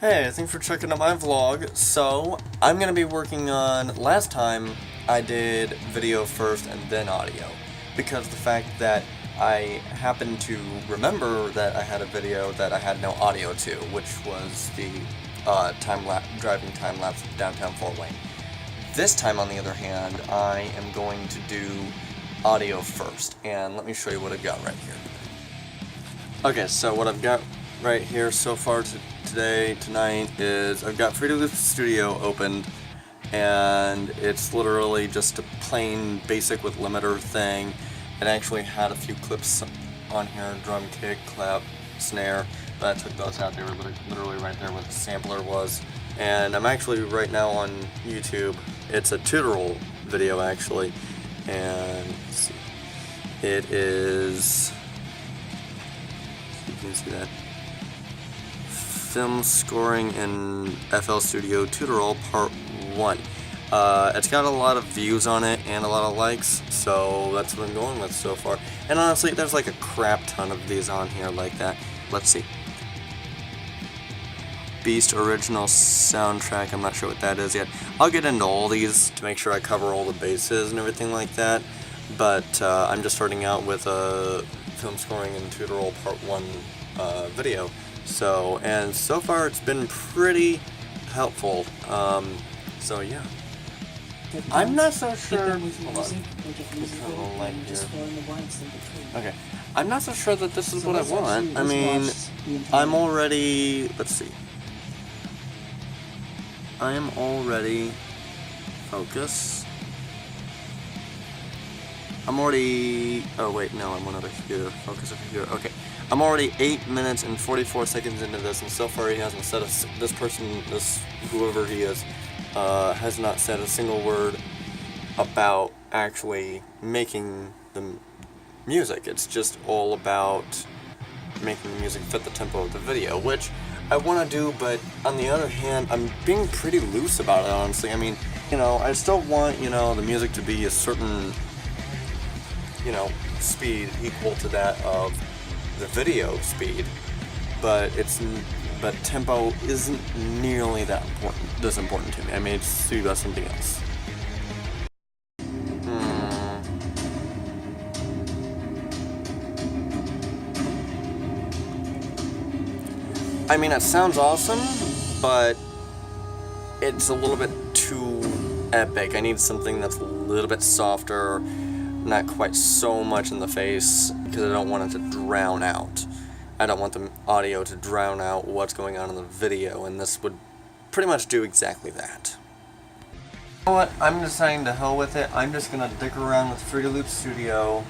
Hey, thanks for checking out my vlog. So, I'm going to be working on, last time I did video first and then audio, because the fact that I happened to remember that I had a video that I had no audio to, which was the driving time-lapse downtown Fort Wayne. This time, on the other hand, I am going to do audio first, and let me show you what I've got right here. Okay, so what I've got right here so far tonight is I've got Fruity Loops Studio opened, and it's literally just a plain basic with limiter thing. It actually had a few clips on here, drum kick, clap, snare, but I took those out. They were literally right there where the sampler was. And I'm actually right now on YouTube. It's a tutorial video actually, and let's see. It is, you can see that, film scoring in FL Studio Tutorial Part 1. It's got a lot of views on it and a lot of likes, so that's what I'm going with so far. And honestly, there's like a crap ton of these on here like that. Let's see. Beast original soundtrack, I'm not sure what that is yet. I'll get into all these to make sure I cover all the bases and everything like that, but I'm just starting out with a film scoring in tutorial part 1 video. And so far it's been pretty helpful, so yeah. I'm not so sure. Hold on. Okay. I'm not so sure that this is what I want. I mean, I'm already, let's see. I am already, focus. I'm already, oh wait, no, I'm on another computer. Focus over here. Okay. I'm already 8 minutes and 44 seconds into this, and so far he hasn't said whoever he is, has not said a single word about actually making the music. It's just all about making the music fit the tempo of the video, which I want to do, but on the other hand, I'm being pretty loose about it, honestly. I mean, I still want, the music to be a certain, speed equal to that of the video speed, but tempo isn't nearly that important to me. I may see about something else. I mean, it sounds awesome, but it's a little bit too epic. I need something that's a little bit softer, not quite so much in the face, because I don't want it to drown out. I don't want the audio to drown out what's going on in the video, and this would pretty much do exactly that. You know what? I'm deciding to hell with it. I'm just gonna dick around with Fruity Loops Studio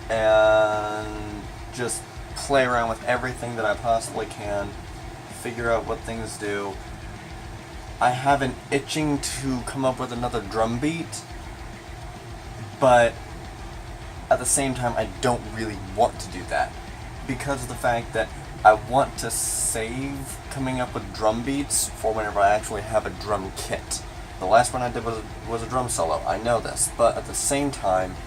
and just play around with everything that I possibly can, figure out what things do. I have an itching to come up with another drum beat, but at the same time, I don't really want to do that because of the fact that I want to save coming up with drum beats for whenever I actually have a drum kit. The last one I did was a drum solo, I know this, but at the same time,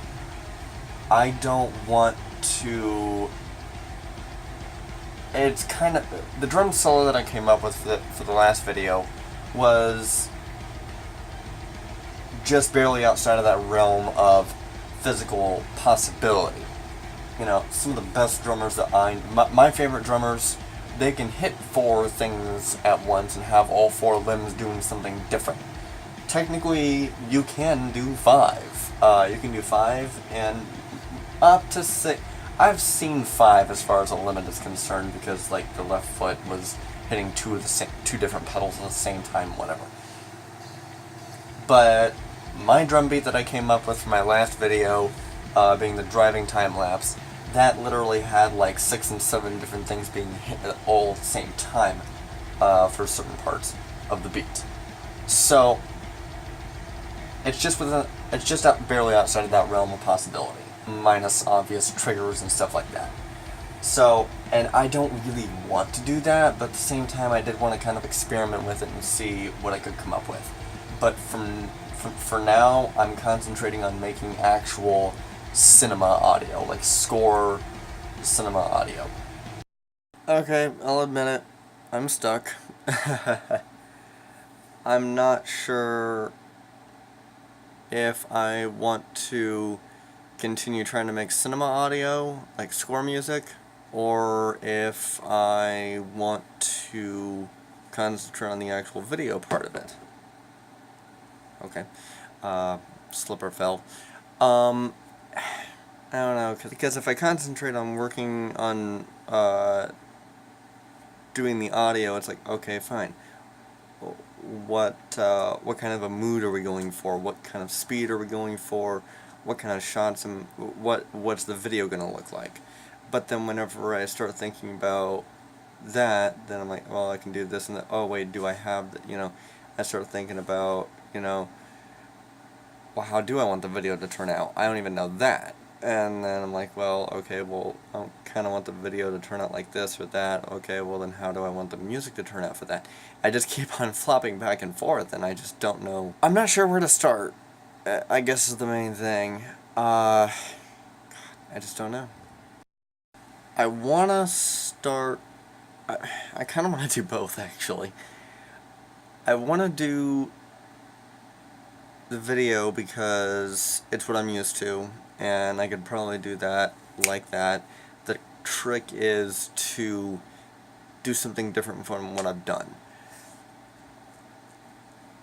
I don't want to... It's kind of... The drum solo that I came up with for the last video was just barely outside of that realm of physical possibility. Some of the best drummers that my favorite drummers, they can hit 4 things at once and have all 4 limbs doing something different. Technically, you can do 5. You can do 5 and up to 6. I've seen 5 as far as a limit is concerned because, the left foot was hitting 2 different pedals at the same time, whatever. But my drum beat that I came up with for my last video, being the driving time lapse, that literally had 6 and 7 different things being hit all at the same time for certain parts of the beat. So it's just barely outside of that realm of possibility, minus obvious triggers and stuff like that. So, and I don't really want to do that, but at the same time I did want to kind of experiment with it and see what I could come up with. But for now, I'm concentrating on making actual cinema audio, score cinema audio. Okay, I'll admit it. I'm stuck. I'm not sure if I want to continue trying to make cinema audio, like score music, or if I want to concentrate on the actual video part of it. Okay. Slipper fell. I don't know, because if I concentrate on working on doing the audio, it's like, okay, fine. What kind of a mood are we going for? What kind of speed are we going for? What kind of shots and what's the video gonna look like? But then whenever I start thinking about that, then I'm like, well, I can do this and that. Oh wait, do I have the, I start thinking about, well, how do I want the video to turn out? I don't even know that. And then I'm like, well, okay, well, I kind of want the video to turn out like this or that. Okay, well, then how do I want the music to turn out for that? I just keep on flopping back and forth, and I just don't know. I'm not sure where to start, I guess is the main thing. I just don't know. I want to start... I kind of want to do both, actually. I want to do the video because it's what I'm used to, and I could probably do that like that. The trick is to do something different from what I've done.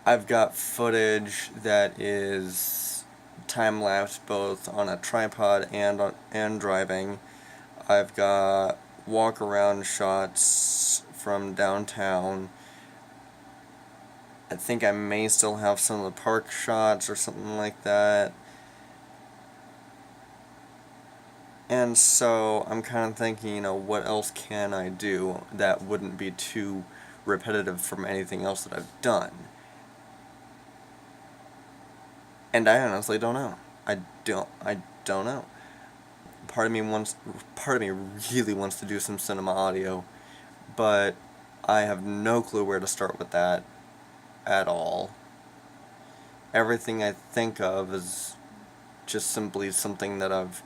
I've got footage that is time-lapse both on a tripod and driving. I've got walk-around shots from downtown. I think I may still have some of the park shots or something like that. And so I'm kind of thinking, what else can I do that wouldn't be too repetitive from anything else that I've done? And I honestly don't know. I don't know. Part of me really wants to do some cinema audio, but I have no clue where to start with that at all. Everything I think of is just simply something that I've,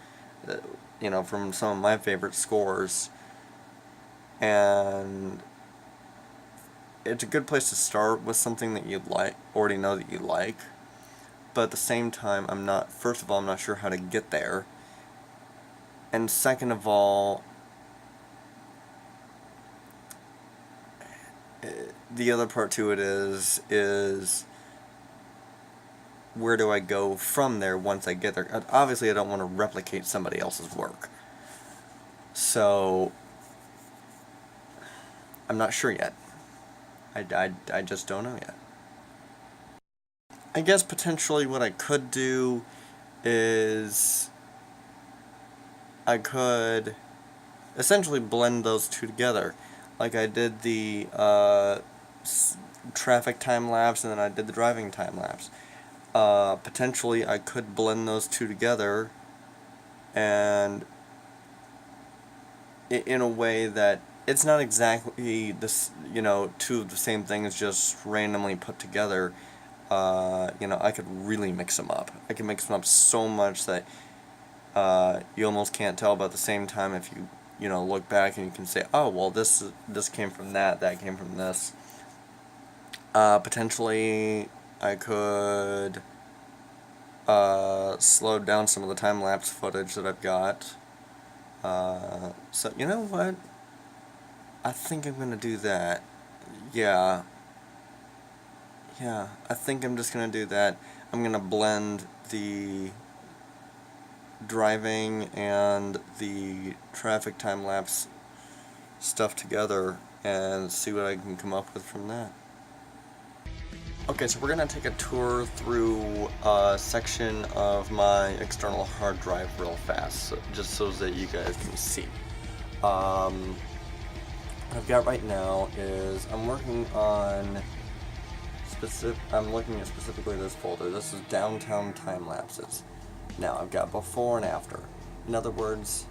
from some of my favorite scores, and it's a good place to start with something that you already know that you like, but at the same time, first of all, I'm not sure how to get there, and second of all, the other part to it is where do I go from there once I get there? Obviously, I don't want to replicate somebody else's work. So, I'm not sure yet. I just don't know yet. I guess potentially what I could do is I could essentially blend those two together. Like I did the traffic time-lapse and then I did the driving time-lapse. Potentially I could blend those two together and in a way that it's not exactly this, two of the same things just randomly put together. I could really mix them up. I can mix them up so much that you almost can't tell, but at the same time if you look back and you can say, oh, well, this came from that came from this. Potentially, I could slow down some of the time-lapse footage that I've got. So, you know what? I think I'm going to do that. Yeah, I think I'm just going to do that. I'm going to blend the driving and the traffic time-lapse stuff together and see what I can come up with from that. Okay, so we're going to take a tour through a section of my external hard drive real fast, just so that you guys can see. What I've got right now is I'm looking at specifically this folder. This is downtown time lapses. Now I've got before and after. In other words,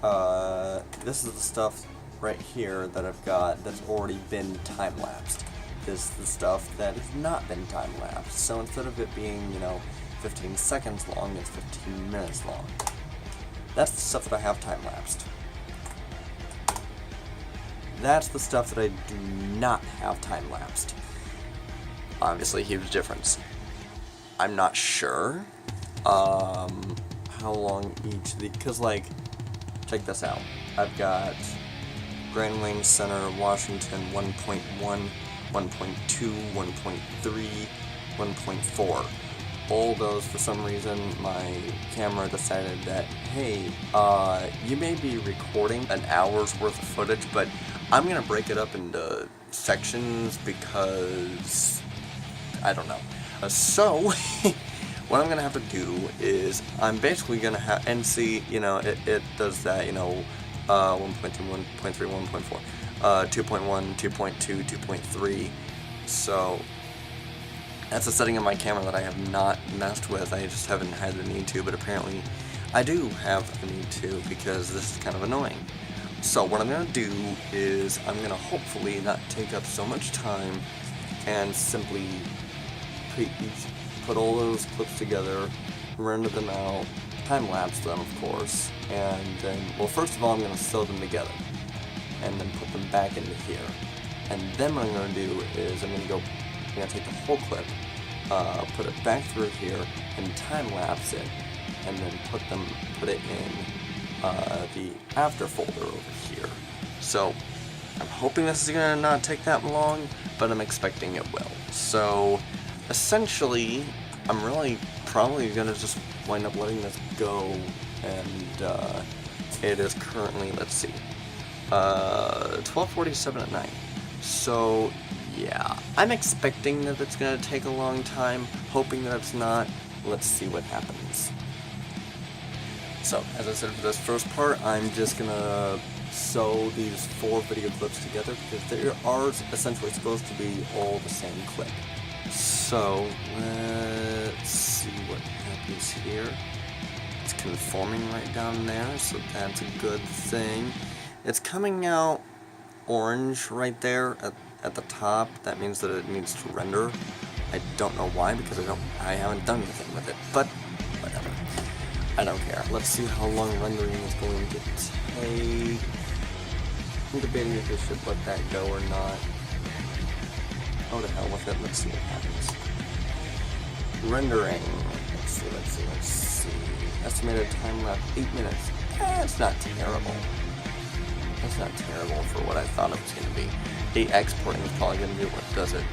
this is the stuff right here that I've got that's already been time lapsed. This is the stuff that has not been time lapsed. So instead of it being 15 seconds long, it's 15 minutes long. That's the stuff that I have time lapsed. That's the stuff that I do not have time-lapsed. Obviously, huge difference. I'm not sure how long each of the... Because, like, check this out. I've got Grand Lane Center, Washington 1.1, 1.2, 1.3, 1.4. All those, for some reason, my camera decided that, hey, you may be recording an hour's worth of footage, but I'm going to break it up into sections because, I don't know. So, what I'm going to have to do is, I'm basically going to have, and see, you know, it does that, you know, 1.2, 1.3, 1.4, 2.1, 2.2, 2.3, so... That's a setting of my camera that I have not messed with. I just haven't had the need to, but apparently I do have a need to because this is kind of annoying. So what I'm going to do is I'm going to hopefully not take up so much time and simply put all those clips together, render them out, time-lapse them of course, and then, well, first of all I'm going to sew them together and then put them back into here. And then what I'm going to do is I'm going to take the whole clip, put it back through here, and time-lapse it, and then put it in the after folder over here. So I'm hoping this is gonna not take that long, but I'm expecting it will. So essentially, I'm really probably gonna just wind up letting this go, and it is currently, let's see, 12:47 at night. So yeah, I'm expecting that it's going to take a long time, hoping that it's not. Let's see what happens. So, as I said for this first part, I'm just going to sew these 4 video clips together because they are essentially supposed to be all the same clip. So, let's see what happens here. It's conforming right down there, so that's a good thing. It's coming out orange right there at the top. That means that it needs to render. I don't know why, because I haven't done anything with it, but whatever. I don't care. Let's see how long rendering is going to take. I'm debating if I should let that go or not. Oh, to hell with it. Let's see what happens. Rendering. Let's see. Estimated time left 8 minutes. It's not terrible. That's not terrible for what I thought it was going to be. The exporting is probably going to do what does it.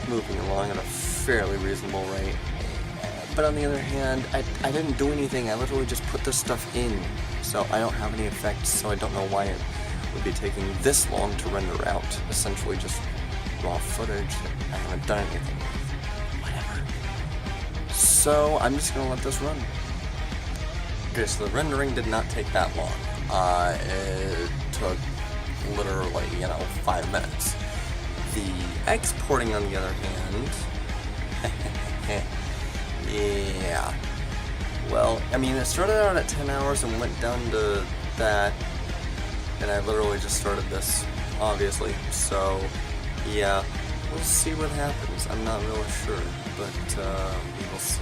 Moving along at a fairly reasonable rate. But on the other hand, I didn't do anything. I literally just put this stuff in. So I don't have any effects, so I don't know why it would be taking this long to render out. Essentially just raw footage that I haven't done anything with. Whatever. So I'm just going to let this run. Okay, so the rendering did not take that long. It took literally, 5 minutes. The exporting, on the other hand, yeah. Well, I mean, it started out at 10 hours and went down to that, and I literally just started this, obviously. So, yeah, we'll see what happens. I'm not really sure, but we will see.